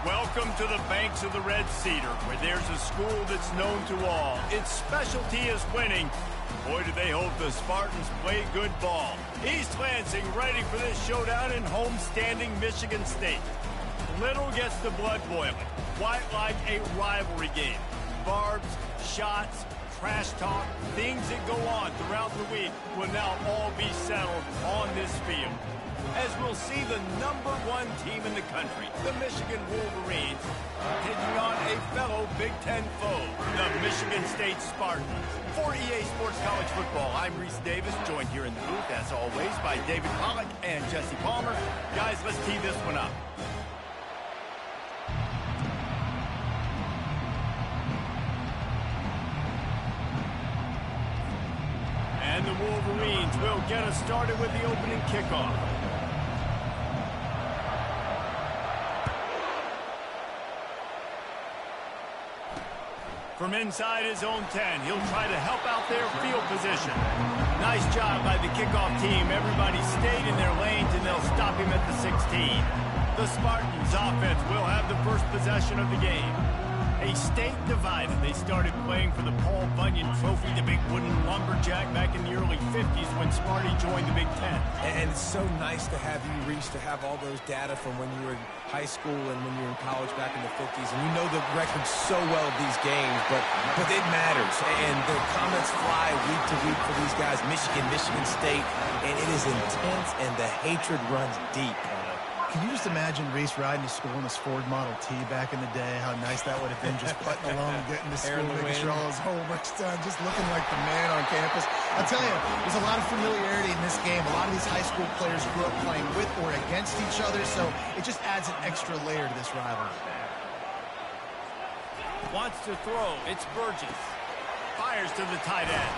Welcome to the banks of the Red Cedar, where there's a school that's known to all. Its specialty is winning. Boy, do they hope the Spartans play good ball. East Lansing ready for this showdown in home-standing Michigan State. Little gets the blood boiling, quite like a rivalry game. Barbs, shots, trash talk, things that go on throughout the week will now all be settled on this field. As we'll see the #1 team in the country, the Michigan Wolverines, taking on a fellow Big Ten foe, the Michigan State Spartans. For EA Sports College Football, I'm Reese Davis, joined here in the booth, as always, by David Pollack and Jesse Palmer. Guys, let's tee this one up. And the Wolverines will get us started with the opening kickoff. From inside his own 10, he'll try to help out their field position. Nice job by the kickoff team. Everybody stayed in their lanes, and they'll stop him at the 16. The Spartans offense will have the first possession of the game. A state divided. They started playing for the Paul Bunyan Trophy, the big wooden lumberjack, back in the early 50s when Sparty joined the Big Ten. And it's so nice to have you, Reese, to have all those data from when you were in high school and when you were in college back in the 50s. And you know the records so well of these games, but it matters. And the comments fly week to week for these guys, Michigan, Michigan State, and it is intense, and the hatred runs deep. Can you just imagine Reese riding to school in his Ford Model T back in the day? How nice that would have been, just putting along and getting to school, making sure all his homework's done, just looking like the man on campus. I'll tell you, there's a lot of familiarity in this game. A lot of these high school players grew up playing with or against each other, so it just adds an extra layer to this rivalry. Wants to throw. It's Burgess. Fires to the tight end.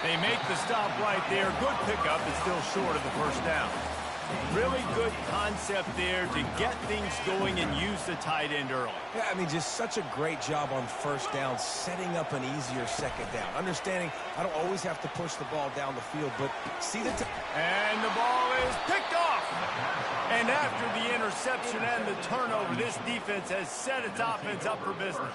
They make the stop right there. Good pickup, but still short of the first down. Really good concept there to get things going and use the tight end early. Yeah, I mean, just such a great job on first down, setting up an easier second down. Understanding I don't always have to push the ball down the field, but see the... And the ball is picked off. And after the interception and the turnover, this defense has set its offense up for business.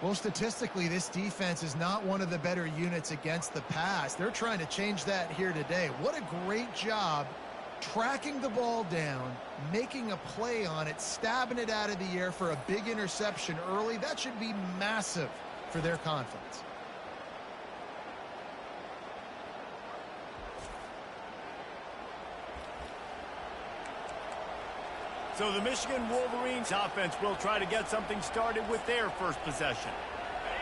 Well, statistically, this defense is not one of the better units against the pass. They're trying to change that here today. What a great job tracking the ball down, making a play on it, stabbing it out of the air for a big interception early. That should be massive for their confidence. So the Michigan Wolverines offense will try to get something started with their first possession.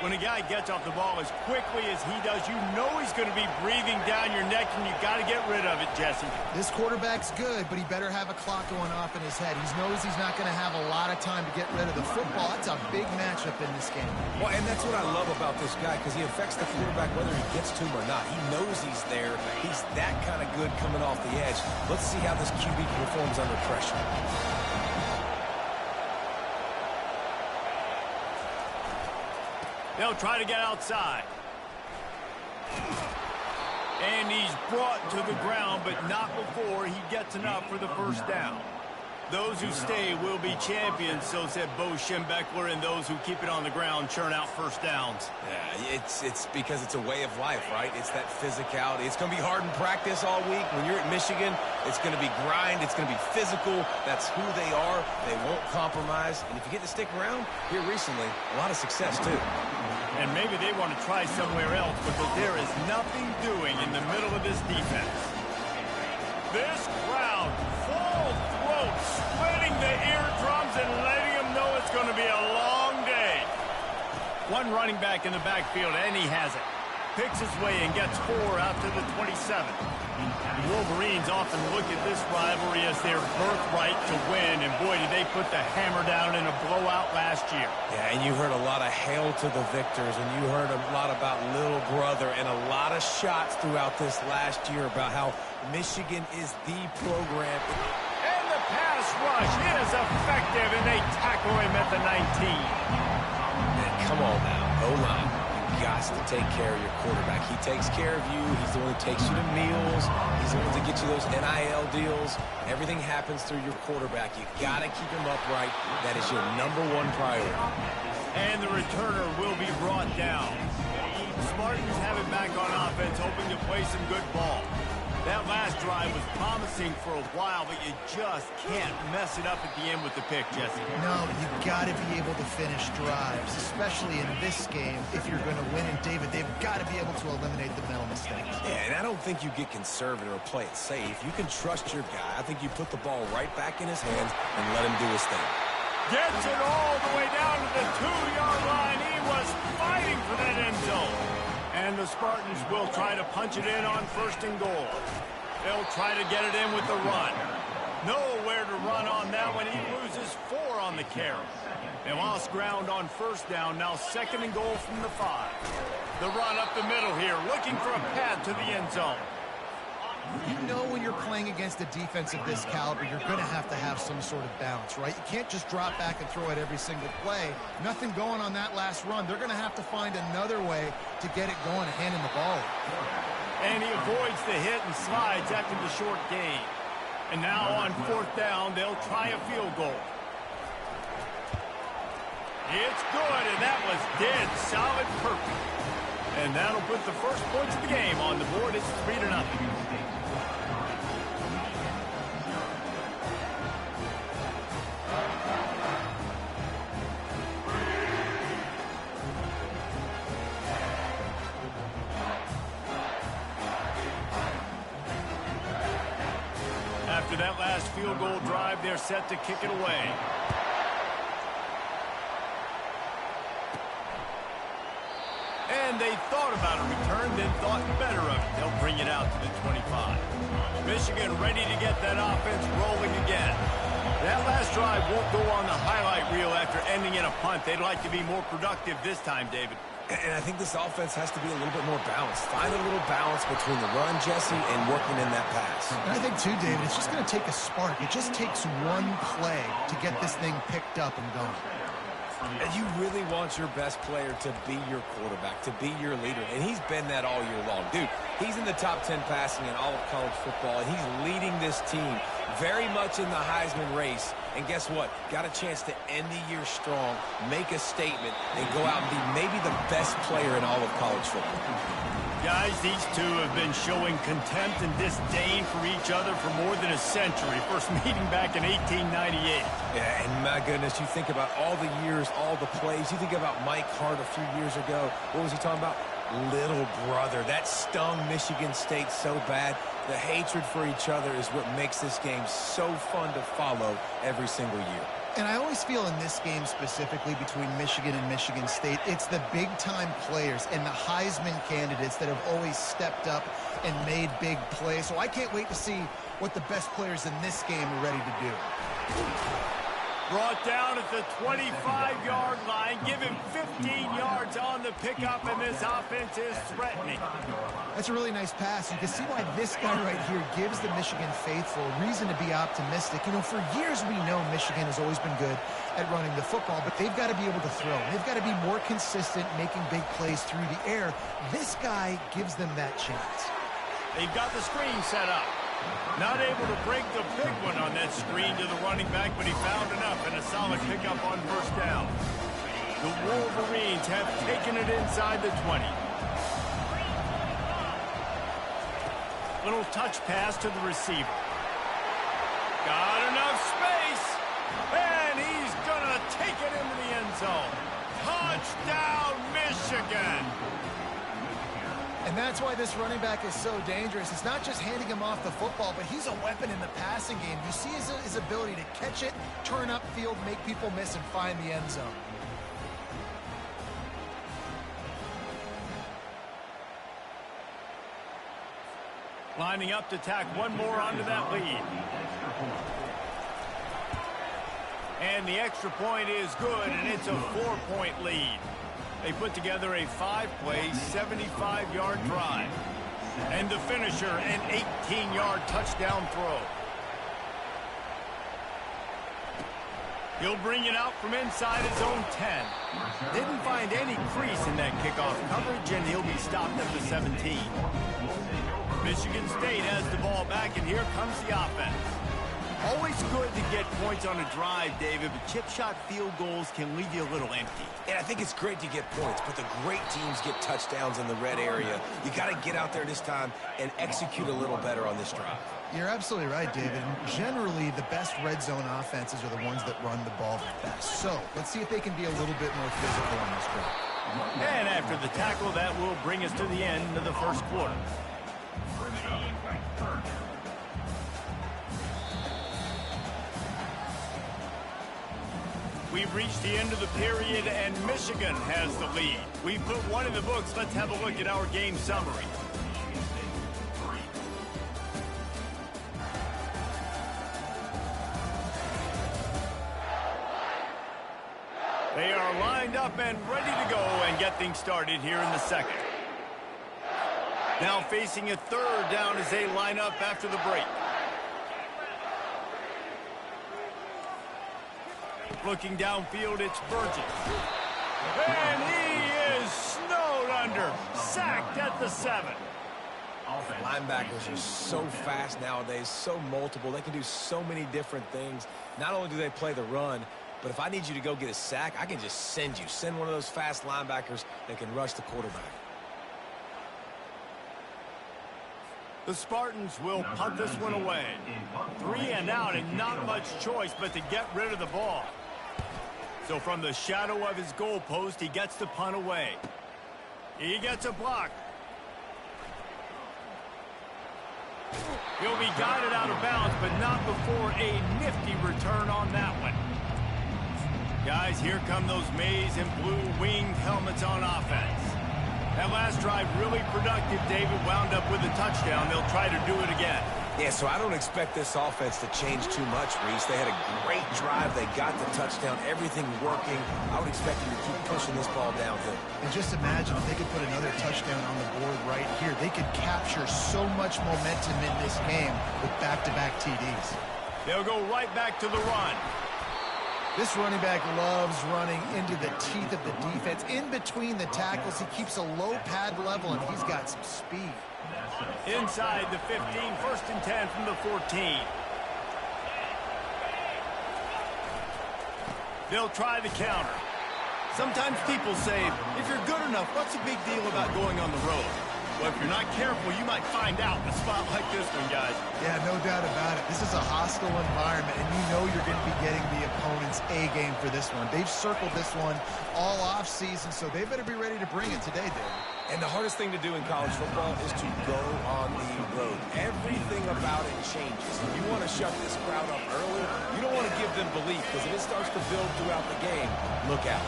When a guy gets off the ball as quickly as he does, you know he's going to be breathing down your neck, and you got to get rid of it, Jesse. This quarterback's good, but he better have a clock going off in his head. He knows he's not going to have a lot of time to get rid of the football. That's a big matchup in this game. Well, and that's what I love about this guy, because he affects the quarterback whether he gets to him or not. He knows he's there. He's that kind of good coming off the edge. Let's see how this QB performs under pressure. They'll try to get outside. And he's brought to the ground, but not before he gets enough for the first down. Those who stay will be champions, so said Bo Schembechler, and those who keep it on the ground churn out first downs. Yeah, it's because it's a way of life, right? It's that physicality. It's going to be hard in practice all week. When you're at Michigan, it's going to be grind. It's going to be physical. That's who they are. They won't compromise. And if you get to stick around here recently, a lot of success, too. And maybe they want to try somewhere else, because there is nothing doing in the middle of this defense. This crowd, full throat, splitting the eardrums and letting them know it's going to be a long day. One running back in the backfield, and he has it. Picks his way and gets 4 out to the 27. The Wolverines often look at this rivalry as their birthright to win, and boy, did they put the hammer down in a blowout last year. Yeah, and you heard a lot of hail to the victors, and you heard a lot about little brother, and a lot of shots throughout this last year about how Michigan is the program. And the pass rush is effective, and they tackle him at the 19. Man, come on now, O-line. got to take care of your quarterback. He takes care of you. He's the one who takes you to meals. He's the one to get you those NIL deals. Everything happens through your quarterback. You got to keep him upright. That is your #1 priority. And the returner will be brought down. Spartans have it back on offense, hoping to play some good ball. That last drive was promising for a while, but you just can't mess it up at the end with the pick, Jesse. No, you've got to be able to finish drives, especially in this game. If you're going to win, and David, they've got to be able to eliminate the mental mistakes. Yeah, and I don't think you get conservative or play it safe. You can trust your guy. I think you put the ball right back in his hands and let him do his thing. Gets it all the way down to the 2-yard line. He was fighting for that end zone. And the Spartans will try to punch it in on 1st and goal. They'll try to get it in with the run. Nowhere to run on that one. He loses 4 on the carry. They lost ground on 1st down. Now 2nd and goal from the 5. The run up the middle here, looking for a path to the end zone. You know when you're playing against a defense of this caliber, you're going to have some sort of bounce, right? You can't just drop back and throw it every single play. Nothing going on that last run. They're going to have to find another way to get it going and handing the ball. And he avoids the hit and slides after the short gain. And now on 4th down, they'll try a field goal. It's good, and that was dead solid perfect. And that'll put the first points of the game on the board. It's 3-0. After that last field goal drive, they're set to kick it away. And they thought about a return, then thought better of it. They'll bring it out to the 25. Michigan ready to get that offense rolling again. That last drive won't go on the highlight reel after ending in a punt. They'd like to be more productive this time, David. And I think this offense has to be a little bit more balanced. Find a little balance between the run, Jesse, and working in that pass. And I think, too, David, it's just going to take a spark. It just takes one play to get this thing picked up and going. And you really want your best player to be your quarterback, to be your leader. And he's been that all year long. Dude, he's in the top 10 passing in all of college football, and he's leading this team very much in the Heisman race. And guess what? Got a chance to end the year strong, make a statement, and go out and be maybe the best player in all of college football. Guys, these two have been showing contempt and disdain for each other for more than a century. First meeting back in 1898. Yeah, and my goodness, you think about all the years, all the plays. You think about Mike Hart a few years ago. What was he talking about? Little brother. That stung Michigan State so bad. The hatred for each other is what makes this game so fun to follow every single year. And I always feel in this game specifically between Michigan and Michigan State, it's the big-time players and the Heisman candidates that have always stepped up and made big plays. So I can't wait to see what the best players in this game are ready to do. Brought down at the 25-yard line. Give him 15 yards on the pickup, and this offense is threatening. That's a really nice pass. You can see why this guy right here gives the Michigan faithful reason to be optimistic. You know, for years we know Michigan has always been good at running the football, but they've got to be able to throw. They've got to be more consistent making big plays through the air. This guy gives them that chance. They've got the screen set up. Not able to break the big one on that screen to the running back, but he found enough and a solid pickup on 1st down. The Wolverines have taken it inside the 20. Little touch pass to the receiver. Got enough space, and he's going to take it into the end zone. Touchdown, Michigan! And that's why this running back is so dangerous. It's not just handing him off the football, but he's a weapon in the passing game. You see his ability to catch it, turn upfield, make people miss, and find the end zone. Lining up to tack one more onto that lead. And the extra point is good, and it's a 4-point lead. They put together a 5-play, 75-yard drive. And the finisher, an 18-yard touchdown throw. He'll bring it out from inside his own 10. Didn't find any crease in that kickoff coverage, and he'll be stopped at the 17. Michigan State has the ball back, and here comes the offense. Always good to get points on a drive, David, but chip shot field goals can leave you a little empty. And I think it's great to get points, but the great teams get touchdowns in the red area. You got to get out there this time and execute a little better on this drive. You're absolutely right, David. Generally, the best red zone offenses are the ones that run the ball the best. So let's see if they can be a little bit more physical on this drive. And after the tackle, that will bring us to the end of the first quarter. We've reached the end of the period, and Michigan has the lead. We put one in the books. Let's have a look at our game summary. They are lined up and ready to go and get things started here in the second. Now facing a third down as they line up after the break. Looking downfield, it's Burgess. And he is snowed under. Sacked at the 7. Linebackers are so fast nowadays, so multiple. They can do so many different things. Not only do they play the run, but if I need you to go get a sack, I can just send you. Send one of those fast linebackers that can rush the quarterback. The Spartans will punt this one away. 3 and out, and not much choice but to get rid of the ball. So from the shadow of his goal post, he gets the punt away. He gets a block. He'll be guided out of bounds, but not before a nifty return on that one. Guys, here come those maize and blue winged helmets on offense. That last drive really productive. David wound up with a touchdown. They'll try to do it again. Yeah, so I don't expect this offense to change too much, Reese. They had a great drive. They got the touchdown. Everything working. I would expect them to keep pushing this ball downhill. And just imagine if they could put another touchdown on the board right here. They could capture so much momentum in this game with back-to-back TDs. They'll go right back to the run. This running back loves running into the teeth of the defense. In between the tackles, he keeps a low pad level, and he's got some speed. Inside the 15, 1st and 10 from the 14. They'll try the counter. Sometimes people say, if you're good enough, what's the big deal about going on the road? Well, if you're not careful, you might find out in a spot like this one, guys. Yeah, no doubt about it. This is a hostile environment, and you know you're going to be getting the opponent's A-game for this one. They've circled this one all off-season, so they better be ready to bring it today, Dave. And the hardest thing to do in college football is to go on the road. Everything about it changes. You want to shut this crowd up early. You don't want to give them belief, because if it starts to build throughout the game, look out.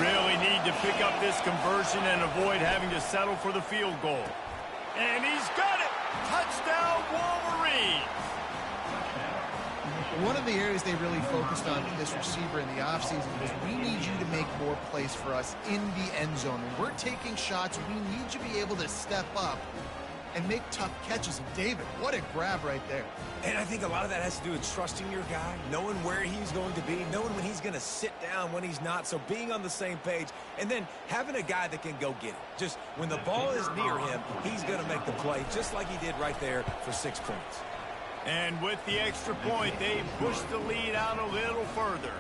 Really need to pick up this conversion and avoid having to settle for the field goal. And he's got it! Touchdown, Wolverine! One of the areas they really focused on with this receiver in the offseason was we need you to make more plays for us in the end zone. When we're taking shots, we need you to be able to step up and make tough catches. And David, what a grab right there. And I think a lot of that has to do with trusting your guy, knowing where he's going to be, knowing when he's going to sit down, when he's not. So being on the same page, and then having a guy that can go get it. Just when the ball is near him, he's going to make the play, just like he did right there for 6 points. And with the extra point, they push the lead out a little further.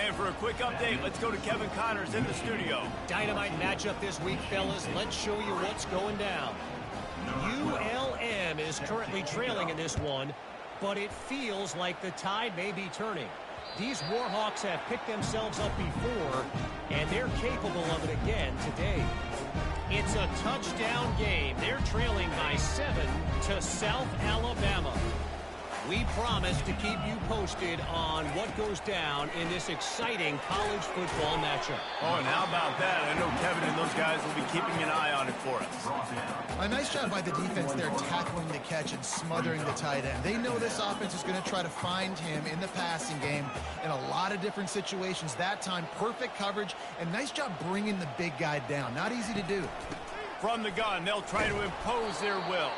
And for a quick update, let's go to Kevin Connors in the studio. Dynamite matchup this week, fellas. Let's show you what's going down. ULM is currently trailing in this one, but it feels like the tide may be turning. These Warhawks have picked themselves up before, and they're capable of it again today. It's a touchdown game. They're trailing by 7 to South Alabama. We promise to keep you posted on what goes down in this exciting college football matchup. Oh, and how about that? I know Kevin and those guys will be keeping an eye on it for us. A nice job by the defense there, tackling the catch and smothering the tight end. They know this offense is going to try to find him in the passing game in a lot of different situations. That time, perfect coverage, and nice job bringing the big guy down. Not easy to do. From the gun, they'll try to impose their will.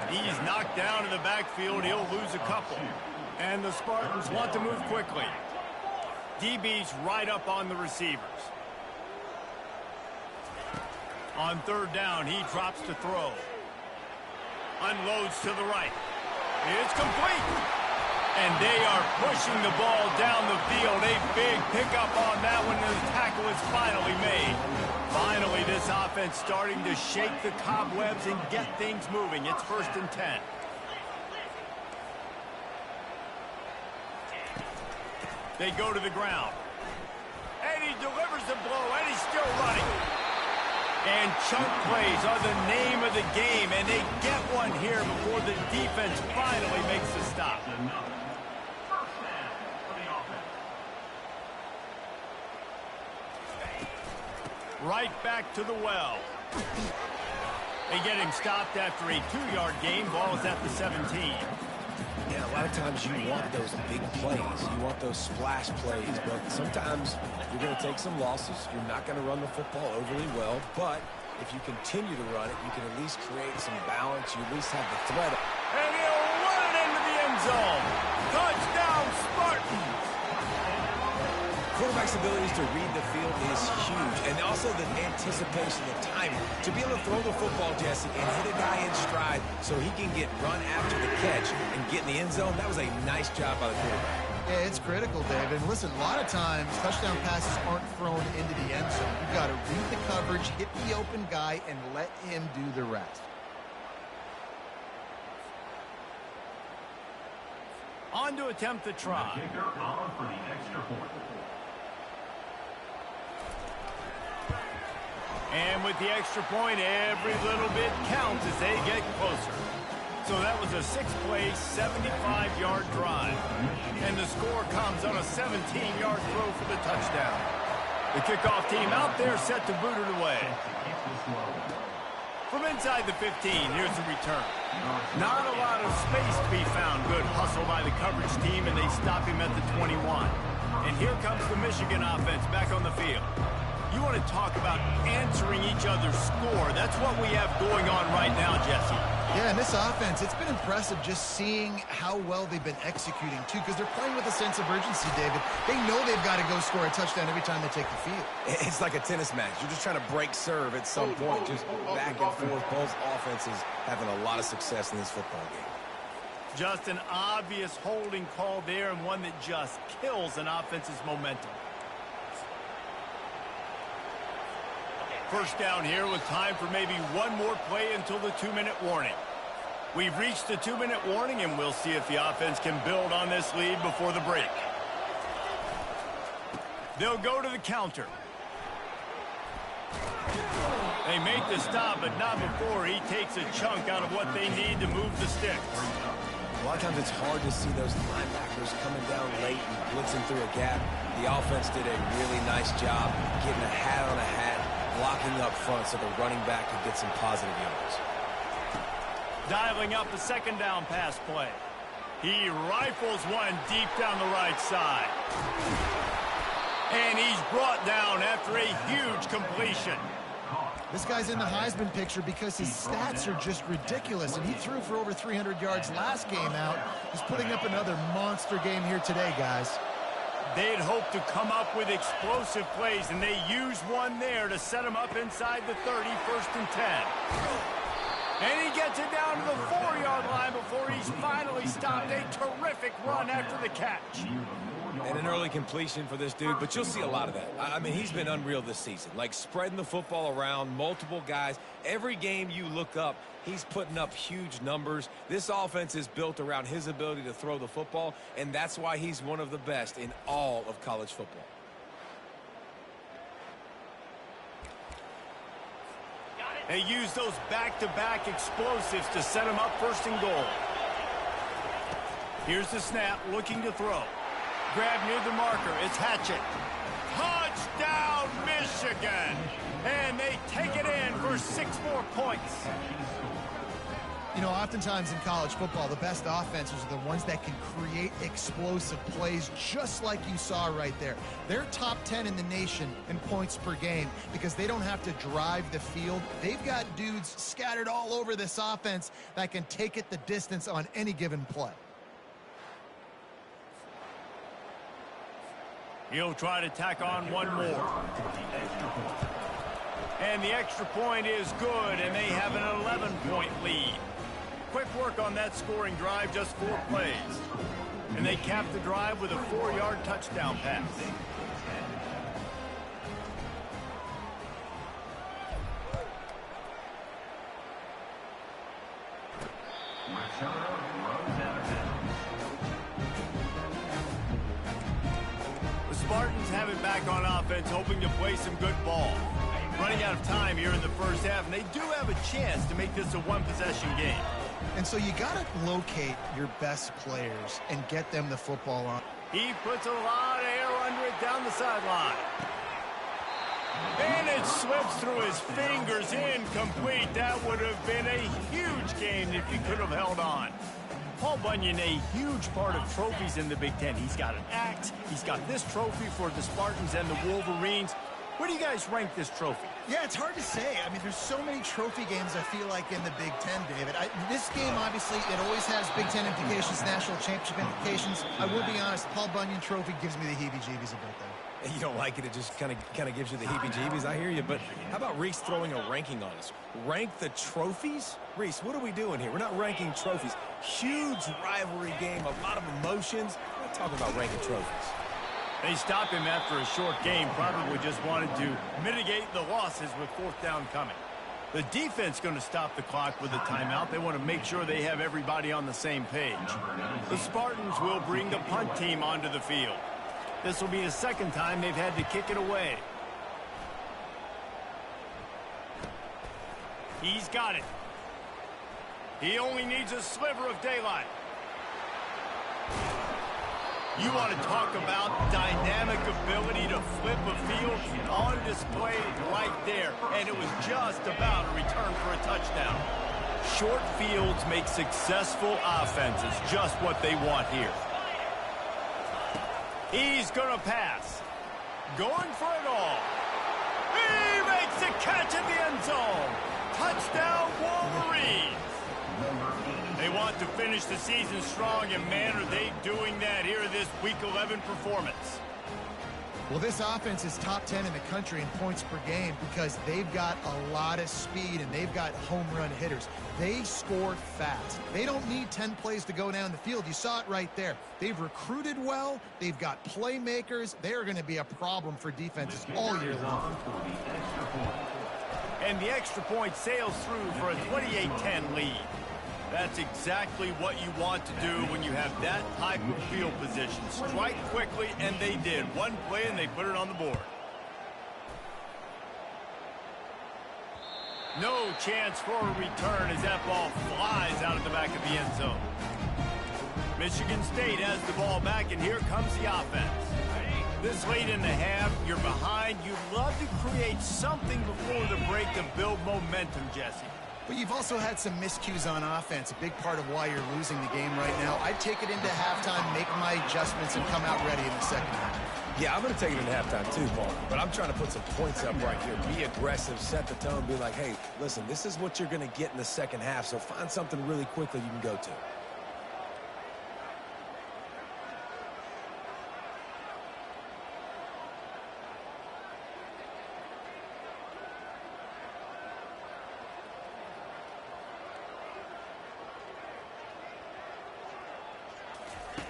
He's knocked down in the backfield. He'll lose a couple. And the Spartans want to move quickly. DB's right up on the receivers. On third down, he drops to throw. Unloads to the right. It's complete. And they are pushing the ball down the field. A big pickup on that one, and the tackle is finally made. Finally, this offense starting to shake the cobwebs and get things moving. It's 1st and 10. They go to the ground. And he delivers the blow, and he's still running. And chunk plays are the name of the game, and they get one here before the defense finally makes the stop. Right back to the well. They get him stopped after a 2-yard gain. Ball is at the 17. Yeah, a lot of times you want those big plays. You want those splash plays, but sometimes you're going to take some losses. You're not going to run the football overly well, but if you continue to run it, you can at least create some balance. You at least have the threat. And he'll run it into the end zone. Touchdown, Spartans! Quarterback's abilities to read the field is huge, and also the anticipation, the timing. To be able to throw the football, Jesse, and hit a guy in stride so he can get run after the catch and get in the end zone, that was a nice job by the quarterback. Yeah, it's critical, David. And listen, a lot of times, touchdown passes aren't thrown into the end zone. You've got to read the coverage, hit the open guy, and let him do the rest. On to attempt the try. And with the extra point, every little bit counts as they get closer. So that was a 6-play, 75-yard drive. And the score comes on a 17-yard throw for the touchdown. The kickoff team out there set to boot it away. From inside the 15, here's the return. Not a lot of space to be found. Good hustle by the coverage team, and they stop him at the 21. And here comes the Michigan offense back on the field. You want to talk about answering each other's score. That's what we have going on right now, Jesse. Yeah, and this offense, it's been impressive just seeing how well they've been executing, too, because they're playing with a sense of urgency, David. They know they've got to go score a touchdown every time they take the field. It's like a tennis match. You're just trying to break serve at some point, just back and forth. Both offenses having a lot of success in this football game. Just an obvious holding call there, and one that just kills an offense's momentum. First down here with time for maybe one more play until the 2-minute warning. We've reached the 2-minute warning, and we'll see if the offense can build on this lead before the break. They'll go to the counter. They make the stop, but not before he takes a chunk out of what they need to move the sticks. A lot of times it's hard to see those linebackers coming down late and blitzing through a gap. The offense did a really nice job getting a hat on a hat, blocking up front so the running back could get some positive yards. Dialing up a second down pass play. He rifles one deep down the right side. And he's brought down after a huge completion. This guy's in the Heisman picture because his stats are just ridiculous, and he threw for over 300 yards last game out. He's putting up another monster game here today, guys. They'd hoped to come up with explosive plays, and they used one there to set him up inside the 30, 1st and 10. And he gets it down to the 4-yard line before he's finally stopped. A terrific run after the catch. And an early completion for this dude, but you'll see a lot of that. I mean, he's been unreal this season, like spreading the football around, multiple guys. Every game you look up, he's putting up huge numbers. This offense is built around his ability to throw the football, and that's why he's one of the best in all of college football. They use those back-to-back explosives to set him up 1st and goal. Here's the snap, looking to throw. Grab near the marker. It's Hatchett. Touchdown, Michigan! And they take it in for 6 more points. You know, oftentimes in college football, the best offenses are the ones that can create explosive plays, just like you saw right there. They're top 10 in the nation in points per game because they don't have to drive the field. They've got dudes scattered all over this offense that can take it the distance on any given play. He'll try to tack on one more. And the extra point is good, and they have an 11-point lead. Quick work on that scoring drive, just 4 plays. And they cap the drive with a 4-yard touchdown pass. The Spartans have it back on offense, hoping to play some good ball. Running out of time here in the first half, and they do have a chance to make this a one-possession game. And so you got to locate your best players and get them the football on. He puts a lot of air under it down the sideline. And it slips through his fingers, incomplete. That would have been a huge game if he could have held on. Paul Bunyan, a huge part of trophies in the Big Ten. He's got an axe. He's got this trophy for the Spartans and the Wolverines. Where do you guys rank this trophy? Yeah, it's hard to say. I mean, there's so many trophy games, I feel like, in the Big Ten, David. This game, obviously, it always has Big Ten implications, national championship implications. I will be honest, Paul Bunyan trophy gives me the heebie-jeebies a bit, though. You don't like it, it just kind of gives you the heebie-jeebies. I hear you, but how about Reese throwing a ranking on us? Rank the trophies? Reese, what are we doing here? We're not ranking trophies. Huge rivalry game, a lot of emotions. We're not talking about ranking trophies. They stopped him after a short game, probably just wanted to mitigate the losses with 4th down coming. The defense going to stop the clock with a timeout. They want to make sure they have everybody on the same page. The Spartans will bring the punt team onto the field. This will be the second time they've had to kick it away. He's got it. He only needs a sliver of daylight. You want to talk about dynamic ability to flip a field on display right there. And it was just about a return for a touchdown. Short fields make successful offenses just what they want here. He's going to pass. Going for it all. He makes the catch in the end zone. Touchdown, Wolverines. They want to finish the season strong, and man, are they doing that here in this Week 11 performance. Well, this offense is top 10 in the country in points per game because they've got a lot of speed and they've got home run hitters. They score fast. They don't need 10 plays to go down the field. You saw it right there. They've recruited well. They've got playmakers. They're going to be a problem for defenses all year long. And the extra point sails through for a 28-10 lead. That's exactly what you want to do when you have that type of field position. Strike quickly, and they did. One play, and they put it on the board. No chance for a return as that ball flies out of the back of the end zone. Michigan State has the ball back, and here comes the offense. This late in the half, you're behind. You'd love to create something before the break to build momentum, Jesse. But you've also had some miscues on offense, a big part of why you're losing the game right now. I'd take it into halftime, make my adjustments, and come out ready in the second half. Yeah, I'm going to take it into halftime too, Paul. But I'm trying to put some points up right here. Be aggressive, set the tone, be like, hey, listen, this is what you're going to get in the second half, so find something really quickly you can go to.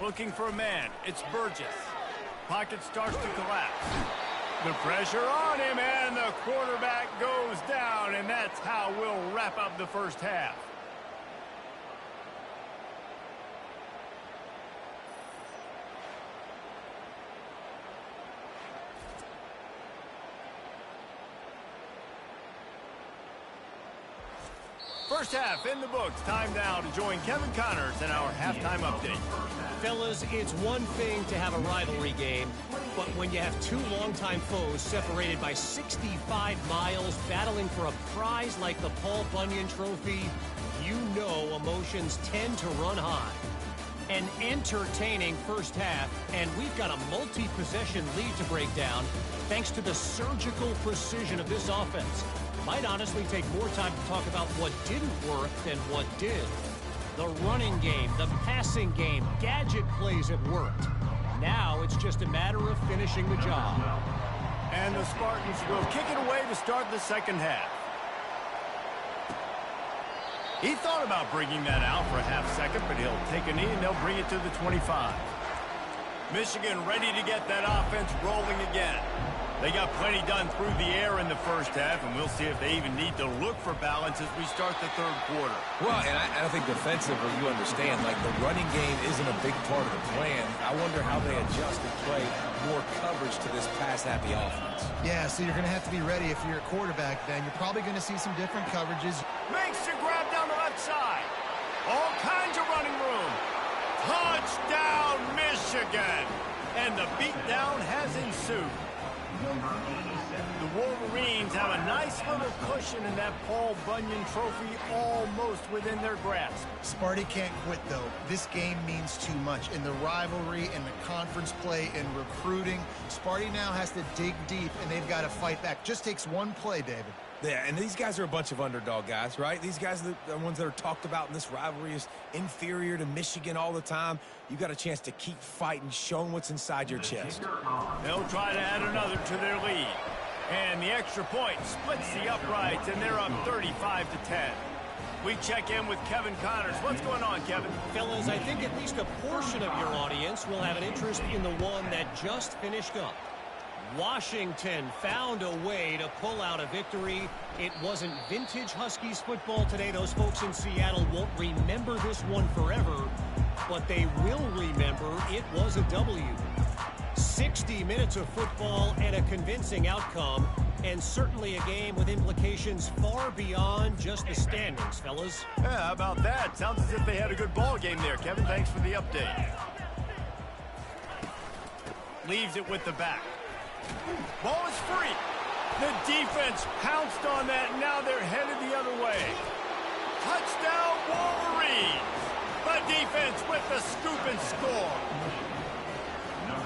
Looking for a man. It's Burgess. Pocket starts to collapse. The pressure on him, and the quarterback goes down, and that's how we'll wrap up the first half. First half in the books. Time now to join Kevin Connors in our halftime update. Fellas, it's one thing to have a rivalry game, but when you have two longtime foes separated by 65 miles battling for a prize like the Paul Bunyan Trophy, you know emotions tend to run high. An entertaining first half, and we've got a multi-possession lead to break down thanks to the surgical precision of this offense. Might honestly take more time to talk about what didn't work than what did. The running game, the passing game, gadget plays have worked. Now it's just a matter of finishing the job. And the Spartans will kick it away to start the second half. He thought about bringing that out for a half second, but he'll take a knee and they'll bring it to the 25. Michigan ready to get that offense rolling again. They got plenty done through the air in the first half, and we'll see if they even need to look for balance as we start the third quarter. Well, and I think defensively, you understand, like the running game isn't a big part of the plan. I wonder how they adjust and play more coverage to this pass-happy offense. Yeah, so you're going to have to be ready if you're a quarterback then. You're probably going to see some different coverages. Makes the grab down the left side. All kinds of running room. Touchdown, Michigan! And the beatdown has ensued. The Wolverines have a nice little cushion in that Paul Bunyan trophy almost within their grasp. Sparty can't quit, though. This game means too much. In the rivalry, in the conference play, in recruiting, Sparty now has to dig deep, and they've got to fight back. Just takes one play, David. Yeah, and these guys are a bunch of underdog guys, right? These guys are the ones that are talked about in this rivalry as inferior to Michigan all the time. You got a chance to keep fighting, showing what's inside your chest. They'll try to add another to their lead. And the extra point splits the uprights, and they're up 35-10. We check in with Kevin Connors. What's going on, Kevin? Fellas, I think at least a portion of your audience will have an interest in the one that just finished up. Washington found a way to pull out a victory. It wasn't vintage Huskies football today. Those folks in Seattle won't remember this one forever, but they will remember it was a W. 60 minutes of football and a convincing outcome, and certainly a game with implications far beyond just the standings, fellas. Yeah, how about that? Sounds as if they had a good ball game there, Kevin. Thanks for the update. Leaves it with the back. Ball is free. The defense pounced on that, and now they're headed the other way. Touchdown, Wolverines. The defense with the scoop and score.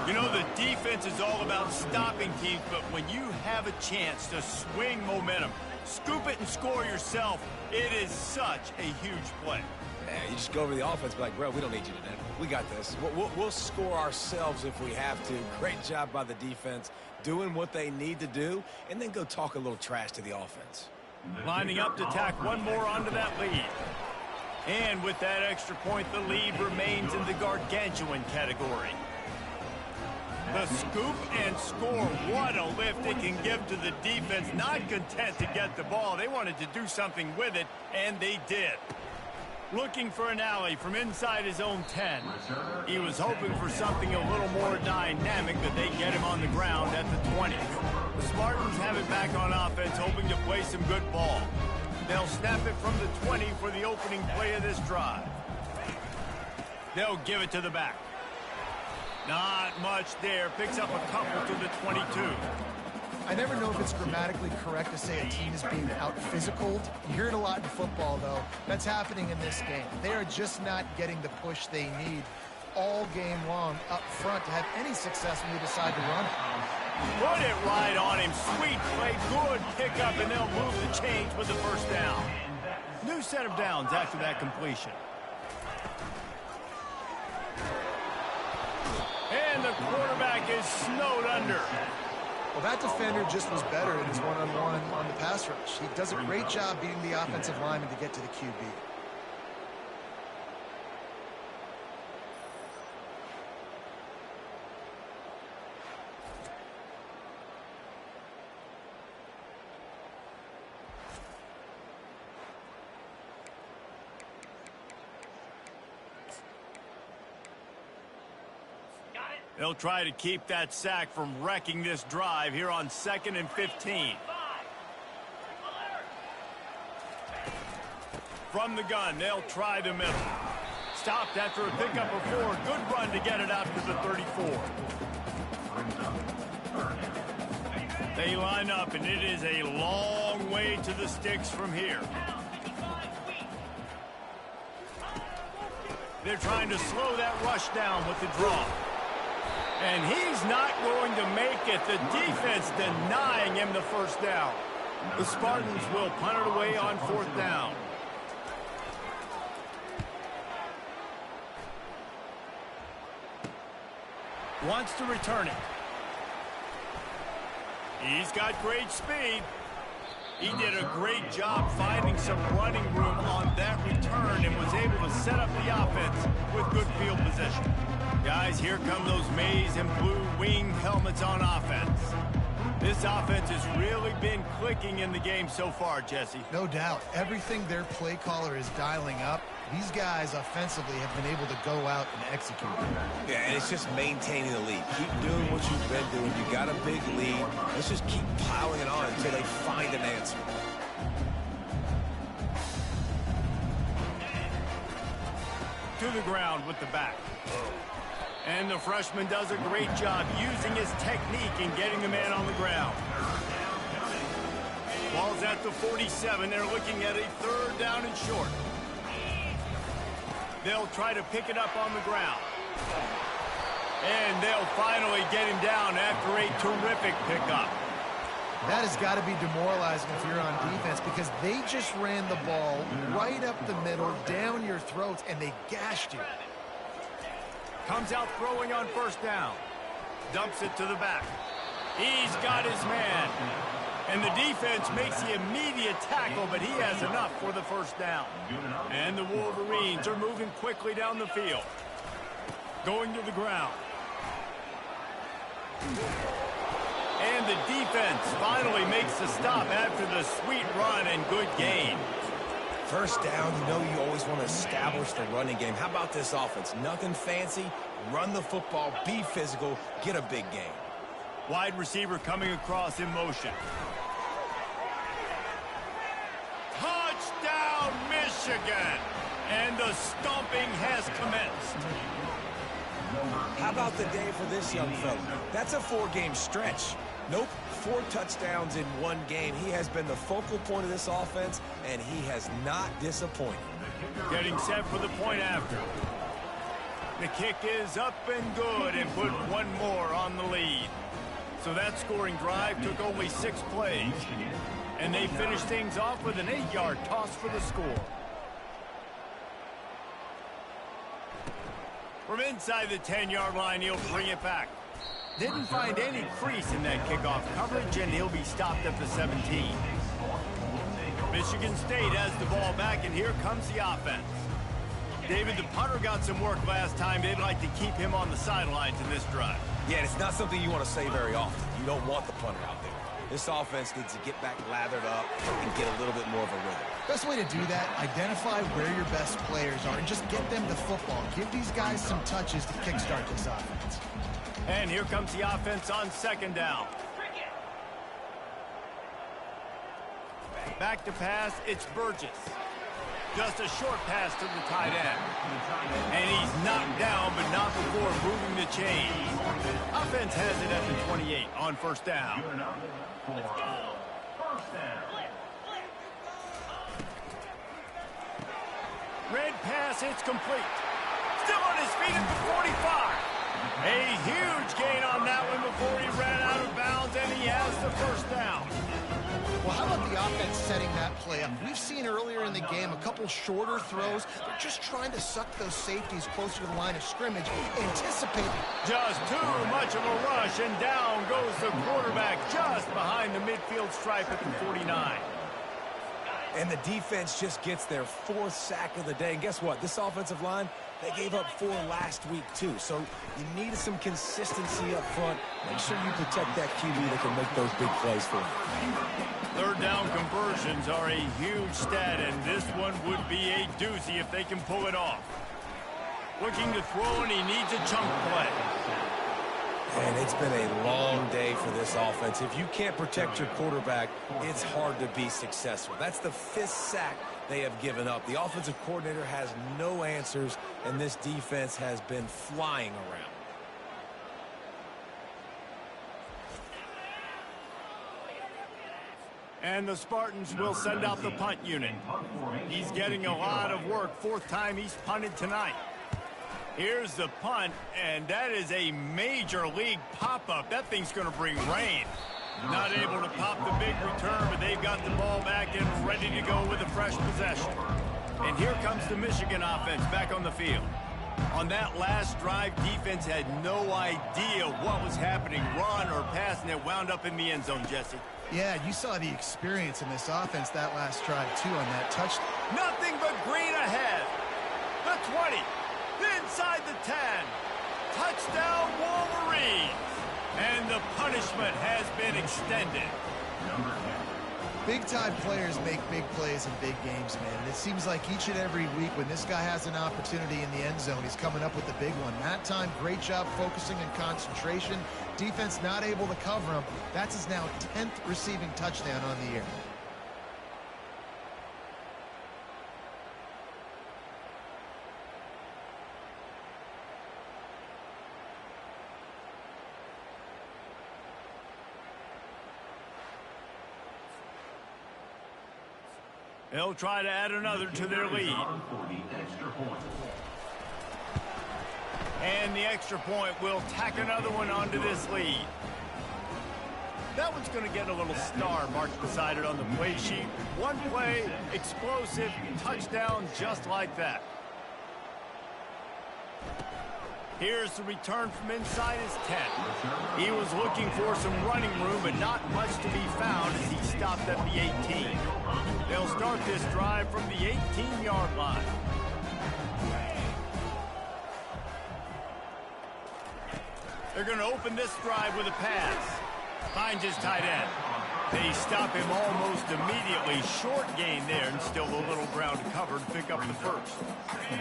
You know, the defense is all about stopping teams, but when you have a chance to swing momentum, scoop it and score yourself, it is such a huge play. Yeah, you just go over the offense and be like, bro, we don't need you today. We got this. We'll score ourselves if we have to. Great job by the defense doing what they need to do, and then go talk a little trash to the offense. Lining up to tack one more onto that lead. And with that extra point, the lead remains in the gargantuan category. The scoop and score, what a lift it can give to the defense. Not content to get the ball. They wanted to do something with it, and they did. Looking for an alley from inside his own 10. He was hoping for something a little more dynamic, but they get him on the ground at the 20. The Spartans have it back on offense, hoping to play some good ball. They'll snap it from the 20 for the opening play of this drive. They'll give it to the back. Not much there. Picks up a couple to the 22. I never know if it's grammatically correct to say a team is being out-physicaled. You hear it a lot in football, though. That's happening in this game. They are just not getting the push they need all game long up front to have any success when they decide to run it. Put it right on him. Sweet play. Good pickup, and they'll move the chains with the first down. New set of downs after that completion. And the quarterback is snowed under. Well, that defender just was better in his one-on-one on the pass rush. He does a great job beating the offensive lineman to get to the QB. They'll try to keep that sack from wrecking this drive here on 2nd and 15. From the gun, they'll try the middle. Stopped after a pickup of 4. Good run to get it out to the 34. They line up, and it is a long way to the sticks from here. They're trying to slow that rush down with the draw. And he's not going to make it. The defense denying him the first down. The Spartans will punt it away on 4th down. Wants to return it. He's got great speed. He did a great job finding some running room on that return and was able to set up the offense with good field position. Guys, here come those maize and blue wing helmets on offense. This offense has really been clicking in the game so far, Jesse. No doubt. Everything their play caller is dialing up, these guys offensively have been able to go out and execute. Yeah, and it's just maintaining the lead. Keep doing what you've been doing. You got a big lead. Let's just keep piling it on until they find an answer. To the ground with the back. And the freshman does a great job using his technique and getting the man on the ground. Ball's at the 47. They're looking at a 3rd down and short. They'll try to pick it up on the ground. And they'll finally get him down after a terrific pickup. That has got to be demoralizing if you're on defense because they just ran the ball right up the middle, down your throats, and they gashed you. Comes out throwing on 1st down. Dumps it to the back. He's got his man. And the defense makes the immediate tackle, but he has enough for the 1st down. And the Wolverines are moving quickly down the field. Going to the ground. And the defense finally makes the stop after the sweet run and good gain. 1st down, you know you always want to establish the running game. How about this offense? Nothing fancy. Run the football, be physical, get a big gain. Wide receiver coming across in motion. Touchdown, Michigan! And the stomping has commenced. How about the day for this young fella? That's a 4-game stretch. Nope, 4 touchdowns in 1 game. He has been the focal point of this offense, and he has not disappointed. Getting set for the point after. The kick is up and good and put 1 more on the lead. So that scoring drive took only 6 plays. And they finished things off with an 8-yard toss for the score. From inside the 10-yard line, he'll bring it back. Didn't find any crease in that kickoff coverage, and he'll be stopped at the 17. Michigan State has the ball back, and here comes the offense. David, the punter got some work last time. They'd like to keep him on the sidelines in this drive. Yeah, it's not something you want to say very often. You don't want the punter out there. This offense needs to get back lathered up and get a little bit more of a rhythm. Best way to do that, identify where your best players are and just get them the football. Give these guys some touches to kickstart this offense. And here comes the offense on 2nd down. Back to pass, it's Burgess. Just a short pass to the tight end. And he's knocked down, but not before moving the chains. Offense has it at the 28 on 1st down. Red pass, it's complete. Still on his feet at the 45. A huge gain on that one before he ran out of bounds, and he has the 1st down. Well, how about the offense setting that play up? We've seen earlier in the game a couple shorter throws. They're just trying to suck those safeties closer to the line of scrimmage, anticipating. Just too much of a rush, and down goes the quarterback just behind the midfield stripe at the 49. And the defense just gets their 4th sack of the day. And guess what? This offensive line, they gave up 4 last week, too. So you need some consistency up front. Make sure you protect that QB that can make those big plays for you. 3rd down conversions are a huge stat, and this one would be a doozy if they can pull it off. Looking to throw, and he needs a chunk play. And it's been a long day for this offense. If you can't protect your quarterback, it's hard to be successful. That's the 5th sack they have given up. The offensive coordinator has no answers, and this defense has been flying around. And the Spartans will send out the punt unit. He's getting a lot of work. 4th time he's punted tonight. Here's the punt, and that is a major league pop-up. That thing's going to bring rain. Not able to pop the big return, but they've got the ball back and ready to go with a fresh possession. And here comes the Michigan offense back on the field. On that last drive, defense had no idea what was happening, run or pass, and it wound up in the end zone, Jesse. Yeah, you saw the experience in this offense that last drive, too, on that touch. Nothing but green ahead. The 20, inside the 10. Touchdown, Wolverines. And the punishment has been extended. Big-time players make big plays in big games, man. And it seems like each and every week when this guy has an opportunity in the end zone, he's coming up with the big one. That time, great job focusing and concentration. Defense not able to cover him. That's his now 10th receiving touchdown on the year. They'll try to add another to their lead. And the extra point will tack another one onto this lead. That one's going to get a little star marked beside it on the play sheet. One play, explosive, touchdown just like that. Here's the return from inside his 10. He was looking for some running room, but not much to be found as he stopped at the 18. They'll start this drive from the 18-yard line. They're going to open this drive with a pass. Finds his tight end. They stop him almost immediately. Short gain there, and still a little ground to cover to pick up the first.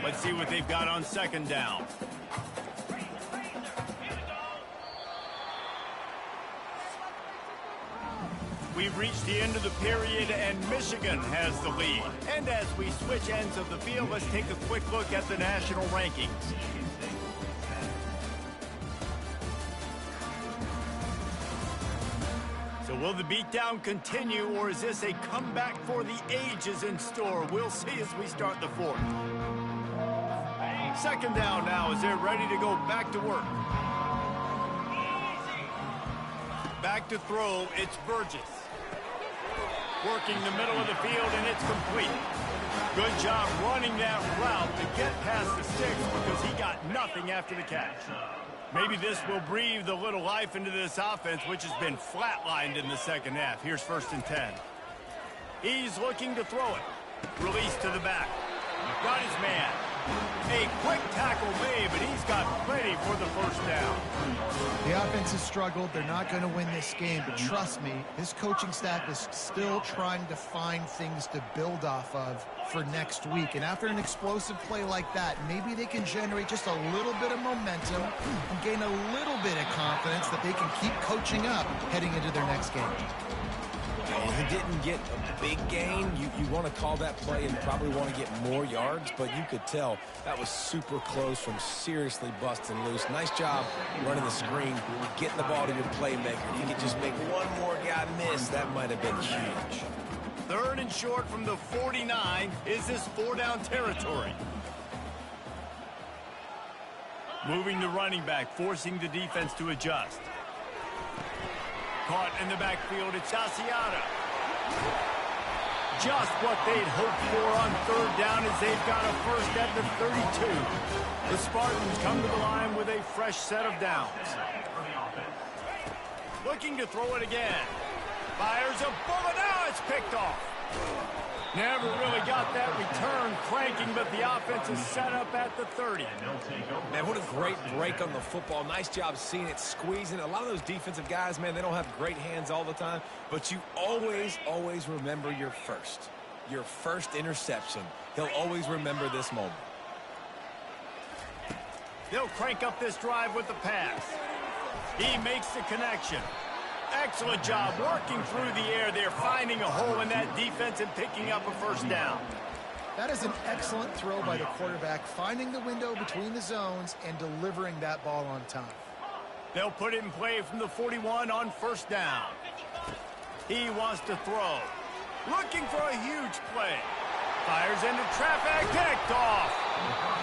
Let's see what they've got on second down. We've reached the end of the period, and Michigan has the lead. And as we switch ends of the field, let's take a quick look at the national rankings. So will the beatdown continue, or is this a comeback for the ages in store? We'll see as we start the fourth. Second down now as they're ready to go back to work. Back to throw, it's Burgess. Working the middle of the field, and it's complete. Good job running that route to get past the sticks because he got nothing after the catch. Maybe this will breathe a little life into this offense, which has been flatlined in the second half. Here's 1st and 10. He's looking to throw it. Release to the back. Got his man. A quick tackle made, but he's got plenty for the first down. The offense has struggled. They're not going to win this game, but trust me, this coaching staff is still trying to find things to build off of for next week. And after an explosive play like that, maybe they can generate just a little bit of momentum and gain a little bit of confidence that they can keep coaching up heading into their next game. He didn't get a big gain. You want to call that play and probably want to get more yards, but you could tell that was super close from seriously busting loose. Nice job running the screen, getting the ball to your playmaker. If you could just make one more guy miss, that might have been huge. 3rd and short from the 49. Is this 4-down territory? Moving the running back, forcing the defense to adjust. Caught in the backfield, it's Asiata. Just what they'd hoped for on 3rd down as they've got a first at the 32. The Spartans come to the line with a fresh set of downs. Looking to throw it again. Fires a bullet, now it's picked off. Never really got that return cranking, but the offense is set up at the 30. Man, what a great break on the football. Nice job seeing it, squeezing. A lot of those defensive guys, man, they don't have great hands all the time, but you always, always remember your first interception. He'll always remember this moment. They'll crank up this drive with the pass. He makes the connection. Excellent job working through the air there, finding a hole in that defense and picking up a first down. That is an excellent throw by the quarterback, finding the window between the zones and delivering that ball on time. They'll put it in play from the 41 on 1st down. He wants to throw. Looking for a huge play. Fires into traffic, picked off.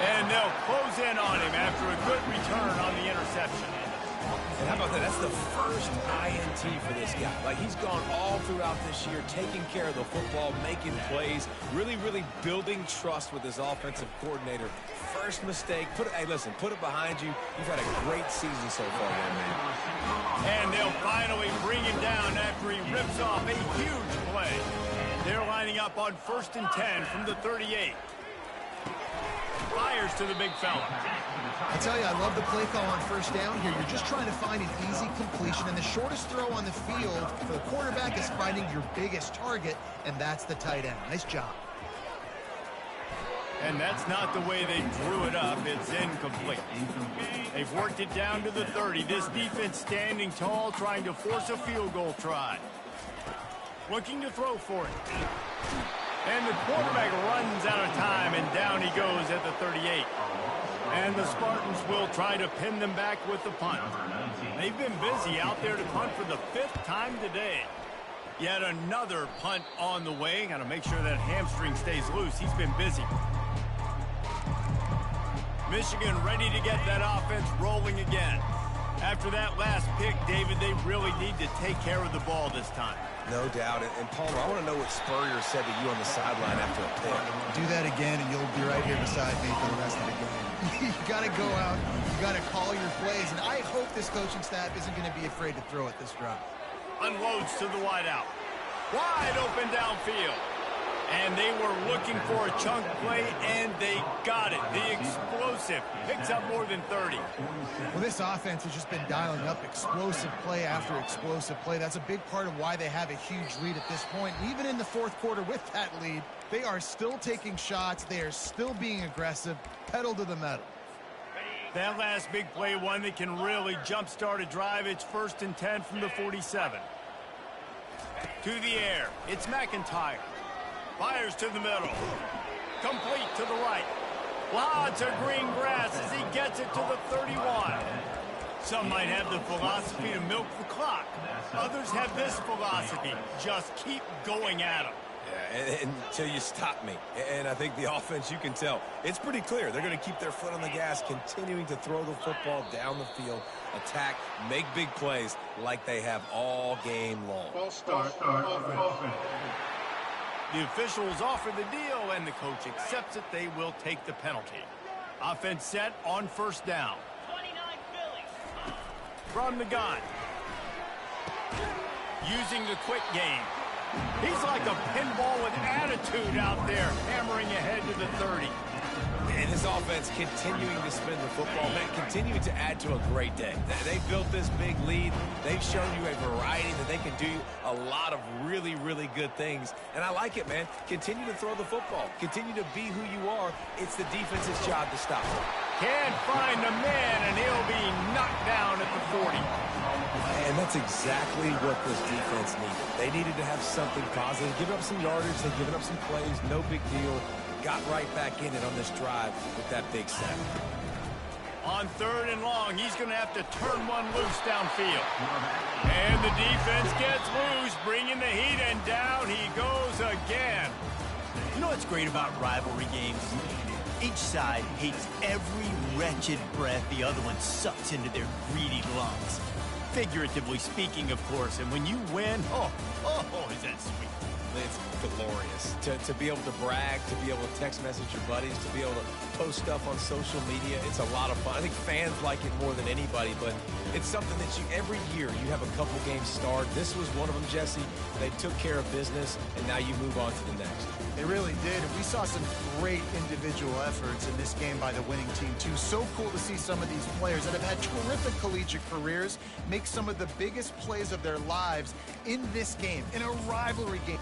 And they'll close in on him after a good return on the interception. And how about that? That's the first INT for this guy. Like, he's gone all throughout this year, taking care of the football, making plays, really, really building trust with his offensive coordinator. First mistake, hey, listen, put it behind you. You've had a great season so far, young man. And they'll finally bring him down after he rips off a huge play. They're lining up on 1st and 10 from the 38. Fires to the big fella. I tell you, I love the play call on 1st down here. You're just trying to find an easy completion, and the shortest throw on the field for the quarterback is finding your biggest target, and that's the tight end. Nice job. And that's not the way they drew it up. It's incomplete. They've worked it down to the 30. This defense standing tall, trying to force a field goal try. Looking to throw for it. And the quarterback runs out of time, and down he goes at the 38. And the Spartans will try to pin them back with the punt. They've been busy out there to punt for the 5th time today. Yet another punt on the way. Got to make sure that hamstring stays loose. He's been busy. Michigan ready to get that offense rolling again. After that last pick, David, they really need to take care of the ball this time. No doubt. And Palmer, I want to know what Spurrier said to you on the sideline after a pick. Do that again, and you'll be right here beside me for the rest of the game. You got to go out. You got to call your plays. And I hope this coaching staff isn't going to be afraid to throw it this drive. Unloads to the wideout. Wide open downfield. And they were looking for a chunk play, and they got it. The explosive picks up more than 30. Well, this offense has just been dialing up explosive play after explosive play. That's a big part of why they have a huge lead at this point. Even in the 4th quarter with that lead, they are still taking shots. They are still being aggressive. Pedal to the metal. That last big play, one that can really jumpstart a drive. It's 1st and 10 from the 47. To the air. It's McIntyre. Fires to the middle. Complete to the right. Lots of green grass as he gets it to the 31. Some might have the philosophy to milk the clock. Others have this philosophy. Just keep going at them. Yeah, until you stop me. And I think the offense, you can tell, it's pretty clear. They're going to keep their foot on the gas, continuing to throw the football down the field, attack, make big plays like they have all game long. False start. Offense. The officials offer the deal, and the coach accepts it. They will take the penalty. Offense set on 1st down. 29 Phillies. From the gun. Using the quick game. He's like a pinball with attitude out there, hammering ahead to the 30. And his offense continuing to spin the football, man, continuing to add to a great day. They built this big lead. They've shown you a variety that they can do a lot of really, really good things. And I like it, man. Continue to throw the football. Continue to be who you are. It's the defense's job to stop it. Can't find the man, and he'll be knocked down at the 40. And that's exactly what this defense needed. They needed to have something positive. Give up some yardage. They've given up some plays. No big deal. Got right back in it on this drive with that big sack. On 3rd and long, he's going to have to turn one loose downfield. And the defense gets loose, bringing the heat, and down he goes again. You know what's great about rivalry games? Each side hates every wretched breath the other one sucks into their greedy lungs. Figuratively speaking, of course, and when you win, oh, is that sweet. It's glorious to be able to brag, to be able to text message your buddies, to be able to post stuff on social media. It's a lot of fun. I think fans like it more than anybody, but it's something that every year you have a couple games start. This was one of them, Jesse. They took care of business, and now you move on to the next. They really did, and we saw some great individual efforts in this game by the winning team, too. So cool to see some of these players that have had terrific collegiate careers make some of the biggest plays of their lives in this game, in a rivalry game.